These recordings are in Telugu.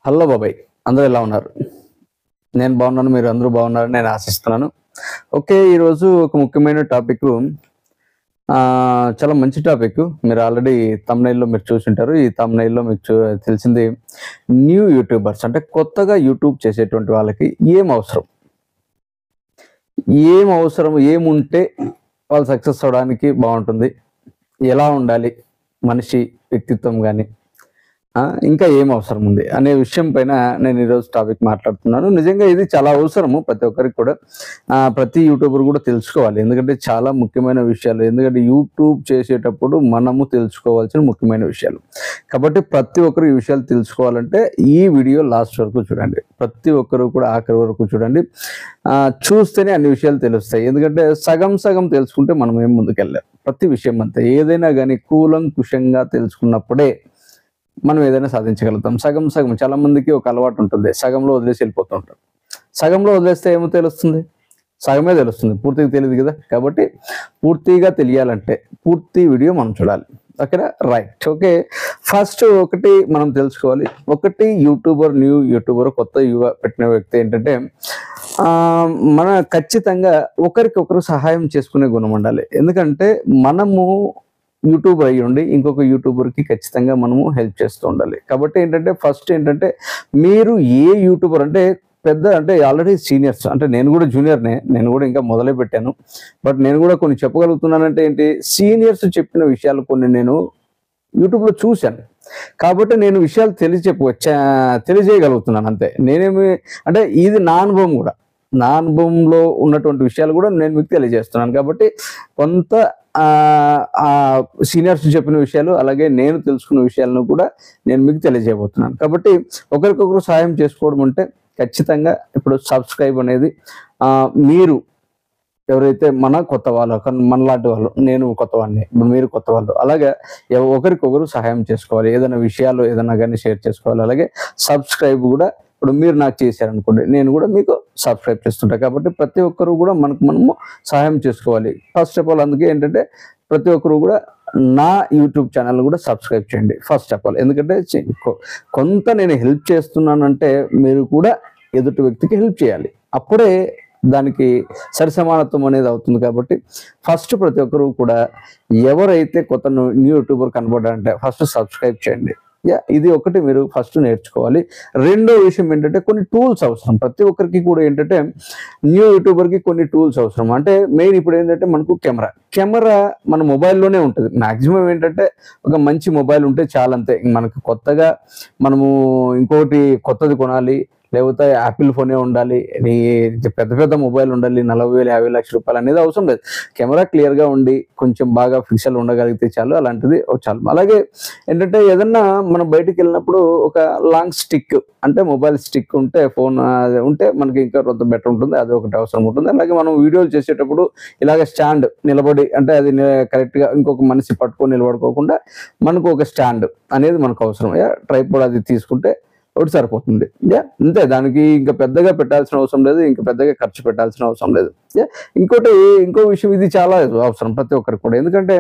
హలో బాబాయ్, అందరూ ఎలా ఉన్నారు? నేను బాగున్నాను, మీరు అందరూ బాగున్నారని నేను ఆశిస్తున్నాను. ఓకే, ఈరోజు ఒక ముఖ్యమైన టాపిక్, చాలా మంచి టాపిక్. మీరు ఆల్రెడీ తమ్నైల్లో మీరు చూసుంటారు. ఈ తమ్నైల్లో మీకు తెలిసింది న్యూ యూట్యూబర్స్ అంటే కొత్తగా యూట్యూబ్ చేసేటువంటి వాళ్ళకి ఏముంటే వాళ్ళు సక్సెస్ అవడానికి బాగుంటుంది, ఎలా ఉండాలి మనిషి వ్యక్తిత్వం కానీ ఇంకా ఏం అవసరం ఉంది అనే విషయం పైన నేను ఈరోజు టాపిక్ మాట్లాడుతున్నాను. నిజంగా ఇది చాలా అవసరము ప్రతి ఒక్కరికి కూడా, ప్రతి యూట్యూబర్ కూడా తెలుసుకోవాలి. ఎందుకంటే చాలా ముఖ్యమైన విషయాలు, ఎందుకంటే యూట్యూబ్ చేసేటప్పుడు మనము తెలుసుకోవాల్సిన ముఖ్యమైన విషయాలు. కాబట్టి ప్రతి ఒక్కరు ఈ విషయాలు తెలుసుకోవాలంటే ఈ వీడియో లాస్ట్ వరకు చూడండి, ప్రతి ఒక్కరు కూడా ఆఖరి వరకు చూడండి. చూస్తేనే అన్ని విషయాలు తెలుస్తాయి. ఎందుకంటే సగం సగం తెలుసుకుంటే మనం ఏం ముందుకెళ్ళాం. ప్రతి విషయం అంతా ఏదైనా కానీ కూలంకుషంగా తెలుసుకున్నప్పుడే మనం ఏదైనా సాధించగలుగుతాం. సగం సగం చాలా మందికి ఒక అలవాటు ఉంటుంది, సగంలో వదిలేసి వెళ్ళిపోతూ ఉంటారు. సగంలో వదిలేస్తే ఏమో తెలుస్తుంది, సగమే తెలుస్తుంది, పూర్తిగా తెలియదు కదా. కాబట్టి పూర్తిగా తెలియాలంటే పూర్తి వీడియో మనం చూడాలి. ఓకేనా? రైట్. ఓకే, ఫస్ట్ ఒకటి మనం తెలుసుకోవాలి. ఒకటి న్యూ యూట్యూబర్ కొత్త పెట్టిన వ్యక్తి ఏంటంటే మన ఖచ్చితంగా ఒకరికొకరు సహాయం చేసుకునే గుణం ఉండాలి. ఎందుకంటే మనము యూట్యూబర్ అయ్యి ఉండి ఇంకొక యూట్యూబర్కి ఖచ్చితంగా మనము హెల్ప్ చేస్తూ ఉండాలి. కాబట్టి ఏంటంటే ఫస్ట్ ఏంటంటే మీరు ఏ యూట్యూబర్ అంటే పెద్ద అంటే ఆల్రెడీ సీనియర్స్, అంటే నేను కూడా జూనియర్నే, నేను కూడా ఇంకా మొదలే పెట్టాను. బట్ నేను కూడా కొన్ని చెప్పగలుగుతున్నానంటే ఏంటి, సీనియర్స్ చెప్పిన విషయాలు కొన్ని నేను యూట్యూబ్లో చూశాను. కాబట్టి నేను విషయాలు తెలియజేయగలుగుతున్నాను అంతే. నేనేమి అంటే ఇది నా అనుభవం కూడా, నా అనుభవంలో ఉన్నటువంటి విషయాలు కూడా నేను మీకు తెలియజేస్తున్నాను. కాబట్టి కొంత సీనియర్స్ చెప్పిన విషయాలు అలాగే నేను తెలుసుకున్న విషయాలను కూడా నేను మీకు తెలియజేయబోతున్నాను. కాబట్టి ఒకరికొకరు సహాయం చేసుకోవడం అంటే ఖచ్చితంగా ఇప్పుడు సబ్స్క్రైబ్ అనేది మీరు ఎవరైతే కొత్త వాళ్ళు, మనలాంటి వాళ్ళు, నేను కొత్తవాడిని, ఇప్పుడు మీరు కొత్త వాళ్ళు, అలాగే ఒకరికొకరు సహాయం చేసుకోవాలి. ఏదైనా విషయాలు ఏదైనా కానీ షేర్ చేసుకోవాలి. అలాగే సబ్స్క్రైబ్ కూడా ఇప్పుడు మీరు నాకు చేశారనుకోండి, నేను కూడా మీకు సబ్స్క్రైబ్ చేస్తుంటా. కాబట్టి ప్రతి ఒక్కరు కూడా మనము సహాయం చేసుకోవాలి. ఫస్ట్ ఆఫ్ ఆల్ అందుకే ఏంటంటే ప్రతి ఒక్కరు కూడా నా యూట్యూబ్ ఛానల్ కూడా సబ్స్క్రైబ్ చేయండి ఫస్ట్ ఆఫ్ ఆల్. ఎందుకంటే కొంత నేను హెల్ప్ చేస్తున్నానంటే మీరు కూడా ఎదుటి వ్యక్తికి హెల్ప్ చేయాలి, అప్పుడే దానికి సరిసమానత్వం అనేది అవుతుంది. కాబట్టి ఫస్ట్ ప్రతి ఒక్కరు కూడా ఎవరైతే కొత్త న్యూ యూట్యూబర్ కనబడారంటే ఫస్ట్ సబ్స్క్రైబ్ చేయండి. ఇది ఒకటి మీరు ఫస్ట్ నేర్చుకోవాలి. రెండో విషయం ఏంటంటే కొన్ని టూల్స్ అవసరం. ప్రతి ఒక్కరికి కూడా ఏంటంటే న్యూ యూట్యూబర్కి కొన్ని టూల్స్ అవసరం. అంటే మెయిన్ ఇప్పుడు ఏంటంటే మనకు కెమెరా మన మొబైల్లోనే ఉంటుంది. మ్యాక్సిమం ఏంటంటే ఒక మంచి మొబైల్ ఉంటే చాలంతే. మనకు కొత్తగా మనము ఇంకోటి కొత్తది కొనాలి, లేకపోతే యాపిల్ ఫోనే ఉండాలి, పెద్ద పెద్ద మొబైల్ ఉండాలి, 40,000 50 లక్షల రూపాయలు అనేది అవసరం లేదు. కెమెరా క్లియర్గా ఉండి కొంచెం బాగా ఫిక్సల్ ఉండగలిగితే చాలు, అలాంటిది చాలు. అలాగే ఏంటంటే ఏదన్నా మనం బయటికి వెళ్ళినప్పుడు ఒక లాంగ్ స్టిక్ అంటే మొబైల్ స్టిక్ ఉంటే, ఫోన్ ఉంటే మనకి ఇంకా కొంత బెటర్ ఉంటుంది, అది ఒకటి అవసరం ఉంటుంది. అలాగే మనం వీడియోలు చేసేటప్పుడు ఇలాగ స్టాండ్ నిలబడి అంటే అది కరెక్ట్గా ఇంకొక మనిషి పట్టుకొని నిలబడుకోకుండా మనకు ఒక స్టాండ్ అనేది మనకు అవసరం. ట్రైపాడ్ అది తీసుకుంటే ఒకటి సరిపోతుంది. అంతే, దానికి ఇంకా పెద్దగా పెట్టాల్సిన అవసరం లేదు, ఇంకా పెద్దగా ఖర్చు పెట్టాల్సిన అవసరం లేదు. ఇంకో విషయం, ఇది చాలా అవసరం ప్రతి ఒక్కరికి కూడా. ఎందుకంటే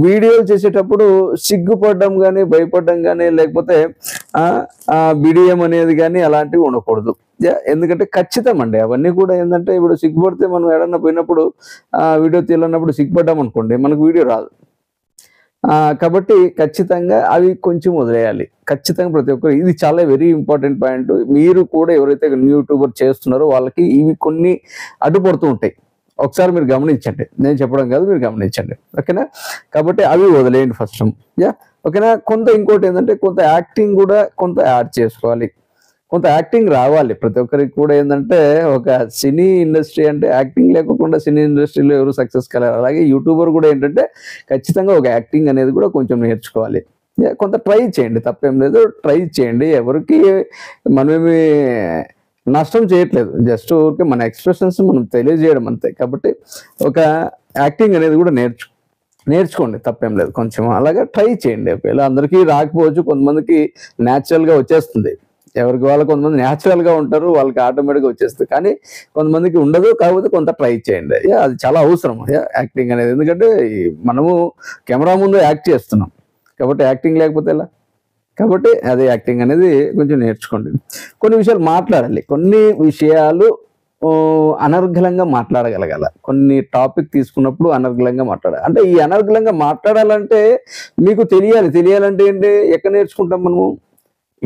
వీడియోలు చేసేటప్పుడు సిగ్గుపడడం కానీ భయపడడం కానీ లేకపోతే బిడియం అనేది కానీ అలాంటివి ఉండకూడదు. ఎందుకంటే ఖచ్చితం అండి అవన్నీ కూడా. ఏంటంటే ఇప్పుడు సిగ్గుపడితే మనం ఎడన్నా పోయినప్పుడు వీడియో తీయాలన్నప్పుడు సిగ్గుపడ్డాం అనుకోండి, మనకు వీడియో రాదు. కాబట్టి ఖచ్చితంగా అవి కొంచెం వదిలేయాలి. ఖచ్చితంగా ప్రతి ఒక్కరు, ఇది చాలా వెరీ ఇంపార్టెంట్ పాయింట్. మీరు కూడా ఎవరైతే న్యూ యూట్యూబర్ చేస్తున్నారో వాళ్ళకి ఇవి కొన్ని అడ్డుపడుతూ ఉంటాయి. ఒకసారి మీరు గమనించండి, నేను చెప్పడం కాదు, మీరు గమనించండి. ఓకేనా? కాబట్టి అవి వదిలేయండి ఫస్ట్. ఓకేనా? ఇంకోటి ఏంటంటే కొంత యాక్టింగ్ కూడా కొంత యాడ్ చేసుకోవాలి, కొంత యాక్టింగ్ రావాలి ప్రతి ఒక్కరికి కూడా. ఏంటంటే ఒక సినీ ఇండస్ట్రీ అంటే యాక్టింగ్ లేకుండా సినీ ఇండస్ట్రీలో ఎవరు సక్సెస్ కలరు. అలాగే యూట్యూబర్ కూడా ఏంటంటే ఖచ్చితంగా ఒక యాక్టింగ్ అనేది కూడా కొంచెం నేర్చుకోవాలి. కొంత ట్రై చేయండి, తప్పేం లేదు, ట్రై చేయండి. ఎవరికి మనమేమి నష్టం చేయట్లేదు, జస్ట్ ఊరికే మన ఎక్స్ప్రెషన్స్ మనం తెలియజేయడం అంతే. కాబట్టి ఒక యాక్టింగ్ అనేది కూడా నేర్చుకోండి, తప్పేం లేదు. కొంచెం అలాగే ట్రై చేయండి. ఒకవేళ అందరికీ రాకపోవచ్చు, కొంతమందికి న్యాచురల్గా వచ్చేస్తుంది. ఎవరికి వాళ్ళు కొంతమంది న్యాచురల్గా ఉంటారు, వాళ్ళకి ఆటోమేటిక్గా వచ్చేస్తుంది. కానీ కొంతమందికి ఉండదు. కాకపోతే కొంత ట్రై చేయండి. అది చాలా అవసరం యాక్టింగ్ అనేది. ఎందుకంటే మనము కెమెరా ముందు యాక్ట్ చేస్తున్నాం, కాబట్టి యాక్టింగ్ లేకపోతే ఎలా? కాబట్టి అదే యాక్టింగ్ అనేది కొంచెం నేర్చుకోండి. కొన్ని విషయాలు మాట్లాడాలి, కొన్ని విషయాలు అనర్గళంగా మాట్లాడగలగాల. కొన్ని టాపిక్ తీసుకున్నప్పుడు అనర్గళంగా మాట్లాడాలి. అంటే ఈ అనర్గళంగా మాట్లాడాలంటే మీకు తెలియాలంటే ఏంటి, ఎక్కడ నేర్చుకుంటాం మనము?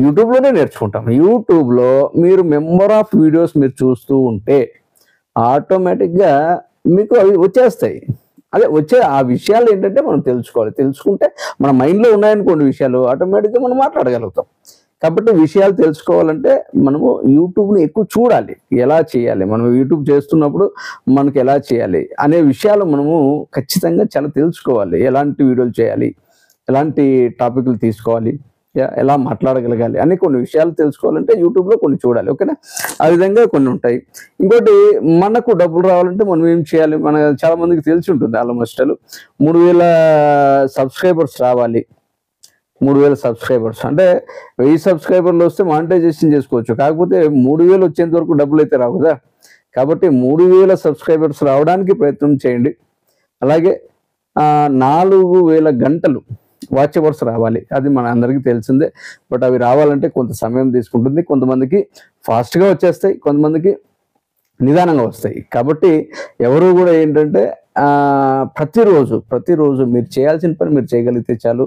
యూట్యూబ్లోనే నేర్చుకుంటాం. యూట్యూబ్లో మీరు మెంబర్ ఆఫ్ వీడియోస్ మీరు చూస్తూ ఉంటే ఆటోమేటిక్గా మీకు అవి వచ్చేస్తాయి. అదే వచ్చే ఆ విషయాలు ఏంటంటే మనం తెలుసుకోవాలి. తెలుసుకుంటే మన మైండ్లో ఉన్నాయనుకోండి విషయాలు, ఆటోమేటిక్గా మనం మాట్లాడగలుగుతాం. కాబట్టి విషయాలు తెలుసుకోవాలంటే మనము యూట్యూబ్ని ఎక్కువ చూడాలి. ఎలా చేయాలి, మనం యూట్యూబ్ చేస్తున్నప్పుడు మనకు ఎలా చేయాలి అనే విషయాలు మనము ఖచ్చితంగా చాలా తెలుసుకోవాలి. ఎలాంటి వీడియోలు చేయాలి, ఎలాంటి టాపిక్లు తీసుకోవాలి, ఎలా మాట్లాడగలగాలి అని కొన్ని విషయాలు తెలుసుకోవాలంటే యూట్యూబ్లో కొన్ని చూడాలి. ఓకేనా? ఆ విధంగా కొన్ని ఉంటాయి. ఇంకోటి, మనకు డబ్బులు రావాలంటే మనం ఏం చేయాలి? మన చాలా మందికి తెలిసి ఉంటుంది ఆల్మోస్ట్ 3000 సబ్స్క్రైబర్స్ రావాలి. 3000 సబ్స్క్రైబర్స్ అంటే 1000 సబ్స్క్రైబర్లు వస్తే మానిటైజేషన్ చేసుకోవచ్చు. కాకపోతే 3000 వచ్చేంత వరకు డబ్బులు అయితే రావు కదా. కాబట్టి 3000 సబ్స్క్రైబర్స్ రావడానికి ప్రయత్నం చేయండి. అలాగే 4000 గంటలు వాచ్ అవర్స్ రావాలి. అది మన అందరికీ తెలిసిందే. బట్ అవి రావాలంటే కొంత సమయం తీసుకుంటుంది. కొంతమందికి ఫాస్ట్గా వచ్చేస్తాయి, కొంతమందికి నిదానంగా వస్తాయి. కాబట్టి ఎవరు కూడా ఏంటంటే ప్రతిరోజు మీరు చేయాల్సిన పని మీరు చేయగలిగితే చాలు,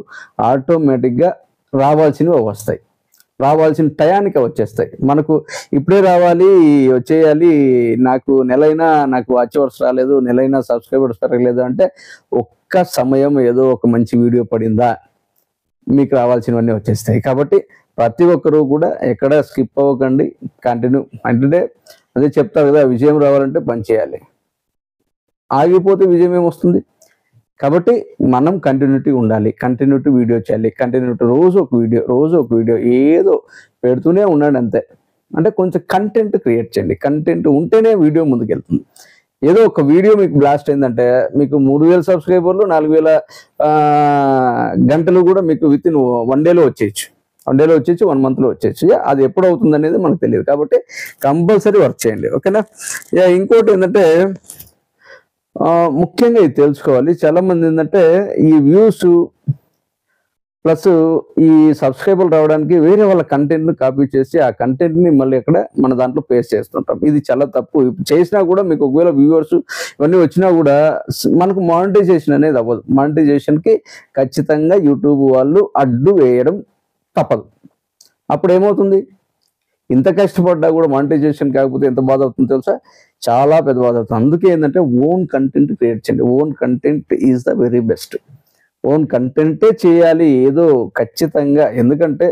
ఆటోమేటిక్గా రావాల్సినవి వస్తాయి. రావాల్సిన టయానికి వచ్చేస్తాయి. మనకు ఇప్పుడే రావాలి, వచ్చేయాలి, నాకు నెలైనా నాకు వాచ్ అవర్స్ రాలేదు, నెలైనా సబ్స్క్రైబర్స్ పెరగలేదు అంటే ఒక్క సమయం ఏదో ఒక మంచి వీడియో పడిందా మీకు రావాల్సినవన్నీ వచ్చేస్తాయి. కాబట్టి ప్రతి ఒక్కరూ కూడా ఎక్కడ స్కిప్ అవ్వకండి, కంటిన్యూ. అంటే అదే చెప్తారు కదా, విజయం రావాలంటే పని చేయాలి, ఆగిపోతే విజయం ఏమొస్తుంది? కాబట్టి మనం కంటిన్యూటీ ఉండాలి, కంటిన్యూటీ వీడియో చేయాలి, కంటిన్యూటీ రోజు ఒక వీడియో ఏదో పెడుతూనే ఉండండి అంతే. అంటే కొంచెం కంటెంట్ క్రియేట్ చేయండి. కంటెంట్ ఉంటేనే వీడియో ముందుకెళ్తుంది. ఏదో ఒక వీడియో మీకు బ్లాస్ట్ అయిందంటే మీకు 3000 సబ్స్క్రైబర్లు 4000 గంటలు కూడా మీకు విత్ ఇన్ 1 డేలో వచ్చేయచ్చు. 1 మంత్లో వచ్చేయచ్చు. అది ఎప్పుడు అవుతుంది అనేది మనకు తెలియదు. కాబట్టి కంపల్సరీ వర్క్ చేయండి. ఓకేనా? ఇంకోటి ఏంటంటే ముఖ్యంగా ఇది తెలుసుకోవాలి. చాలామంది ఏంటంటే ఈ వ్యూస్ ప్లస్ ఈ సబ్స్క్రైబర్లు రావడానికి వేరే వాళ్ళ కంటెంట్ని కాపీ చేసి ఆ కంటెంట్ని మళ్ళీ ఎక్కడ మన దాంట్లో పేస్ట్ చేస్తుంటాం. ఇది చాలా తప్పు. చేసినా కూడా మీకు ఒకవేళ వ్యూవర్స్ ఇవన్నీ వచ్చినా కూడా మనకు మానిటైజేషన్ అనేది అవ్వదు. మానిటైజేషన్కి ఖచ్చితంగా యూట్యూబ్ వాళ్ళు అడ్డు వేయడం తప్పదు. అప్పుడు ఏమవుతుంది? ఇంత కష్టపడ్డా కూడా మానిటైజేషన్ కాకపోతే ఎంత బాధ అవుతుందో తెలుసా? చాలా పెద్ద బాధ అవుతుంది. అందుకే ఏంటంటే ఓన్ కంటెంట్ క్రియేట్ చేయండి. Own content is the very best. Own కంటెంటే చేయాలి ఏదో ఖచ్చితంగా. ఎందుకంటే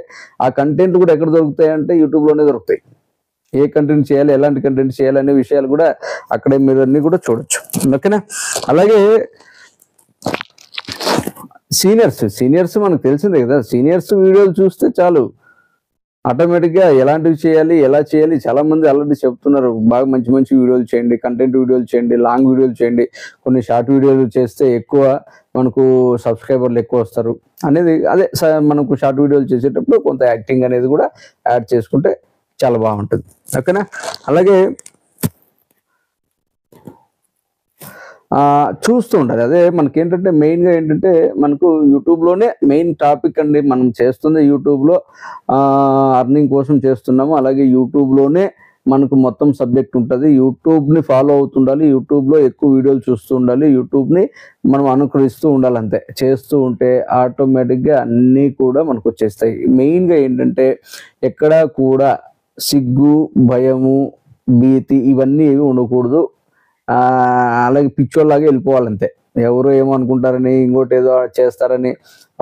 ఆ కంటెంట్ కూడా ఎక్కడ దొరుకుతాయి అంటే యూట్యూబ్లోనే దొరుకుతాయి. ఏ కంటెంట్ చేయాలి, ఎలాంటి కంటెంట్ చేయాలి అనే విషయాలు కూడా అక్కడే మీరు అన్నీ కూడా చూడొచ్చు. ఓకేనా? అలాగే సీనియర్స్ మనకు తెలిసిందే కదా. సీనియర్స్ వీడియోలు చూస్తే చాలు, ఆటోమేటిక్గా ఎలాంటివి చేయాలి, ఎలా చేయాలి చాలా మంది ఆల్రెడీ చెప్తున్నారు. బాగా మంచి మంచి వీడియోలు చేయండి, కంటెంట్ వీడియోలు చేయండి, లాంగ్ వీడియోలు చేయండి, కొన్ని షార్ట్ వీడియోలు చేస్తే ఎక్కువ మనకు సబ్స్క్రైబర్లు ఎక్కువ వస్తారు అనేది. అదే మనకు షార్ట్ వీడియోలు చేసేటప్పుడు కొంత యాక్టింగ్ అనేది కూడా యాడ్ చేసుకుంటే చాలా బాగుంటుంది. ఓకేనా? అలాగే చూస్తూ ఉండాలి. అదే మనకేంటంటే మెయిన్గా ఏంటంటే మనకు యూట్యూబ్లోనే మెయిన్ టాపిక్ అండి. మనం చేస్తుంది యూట్యూబ్లో అర్నింగ్ కోసం చేస్తున్నాము. అలాగే యూట్యూబ్లోనే మనకు మొత్తం సబ్జెక్ట్ ఉంటుంది. యూట్యూబ్ని ఫాలో అవుతుండాలి, యూట్యూబ్లో ఎక్కువ వీడియోలు చూస్తూ ఉండాలి, యూట్యూబ్ని మనం అనుకరిస్తూ ఉండాలి. అంతే చేస్తూ ఉంటే ఆటోమేటిక్గా అన్నీ కూడా మనకు వచ్చేస్తాయి. మెయిన్గా ఏంటంటే ఎక్కడా కూడా సిగ్గు, భయము, భీతి ఇవన్నీ ఏవి ఉండకూడదు. అలాగే పిచ్చోళ్ళలాగా వెళ్ళిపోవాలంతే. ఎవరు ఏమో అనుకుంటారని, ఇంకోటి ఏదో చేస్తారని,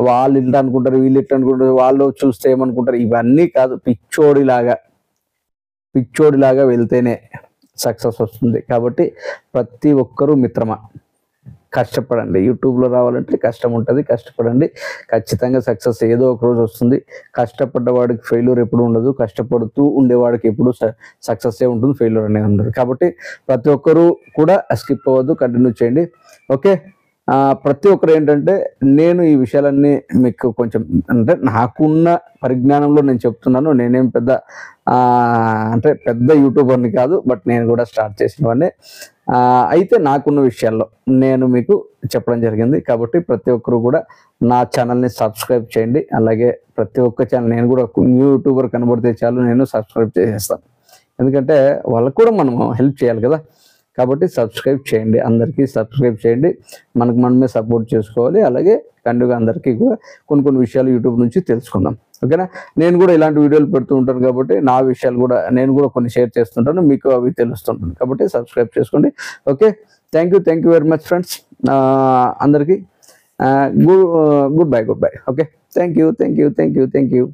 వాళ్ళు ఇట్లా అనుకుంటారు, వీళ్ళు ఇట్లా అనుకుంటారు, వాళ్ళు చూస్తే ఏమనుకుంటారు, ఇవన్నీ కాదు. పిచ్చోడిలాగా వెళ్తేనే సక్సెస్ వస్తుంది. కాబట్టి ప్రతి ఒక్కరూ మిత్రమా కష్టపడండి. యూట్యూబ్లో రావాలంటే కష్టం ఉంటుంది, కష్టపడండి. ఖచ్చితంగా సక్సెస్ ఏదో ఒక రోజు వస్తుంది. కష్టపడ్డవాడికి ఫెయిల్యూర్ ఎప్పుడు ఉండదు, కష్టపడుతూ ఉండేవాడికి ఎప్పుడు సక్సెస్ ఉంటుంది, ఫెయిల్యూర్ అనేది ఉండదు. కాబట్టి ప్రతి ఒక్కరూ కూడా స్కిప్ అవ్వద్దు, కంటిన్యూ చేయండి. ఓకే, ప్రతి ఒక్కరు ఏంటంటే నేను ఈ విషయాలన్నీ మీకు కొంచెం అంటే నాకున్న పరిజ్ఞానంలో నేను చెప్తున్నాను. నేనేం పెద్ద అంటే పెద్ద యూట్యూబర్ని కాదు, బట్ నేను కూడా స్టార్ట్ చేసిన వాడిని. అయితే నాకున్న విషయాల్లో నేను మీకు చెప్పడం జరిగింది. కాబట్టి ప్రతి ఒక్కరు కూడా నా ఛానల్ని సబ్స్క్రైబ్ చేయండి. అలాగే ప్రతి ఒక్క ఛానల్ నేను కూడా న్యూ యూట్యూబర్ కనబడితే చాలు నేను సబ్స్క్రైబ్ చేసేస్తాను. ఎందుకంటే వాళ్ళకు కూడా మనం హెల్ప్ చేయాలి కదా. కాబట్టి సబ్స్క్రైబ్ చేయండి, అందరికీ సబ్స్క్రైబ్ చేయండి. మనకు మనమే సపోర్ట్ చేసుకోవాలి. అలాగే కండుగా అందరికీ కూడా కొన్ని విషయాలు యూట్యూబ్ నుంచి తెలుసుకుందాం. ఓకేనా. నేను కూడా ఇలాంటి వీడియోలు పెడుతూ ఉంటాను కాబట్టి నా విషయాలు కూడా నేను కూడా కొన్ని షేర్ చేస్తుంటాను, మీకు అవి తెలుస్తుంటాను. కాబట్టి సబ్స్క్రైబ్ చేసుకోండి. Okay, thank you very much friends. అందరికీ good bye. Okay, thank you.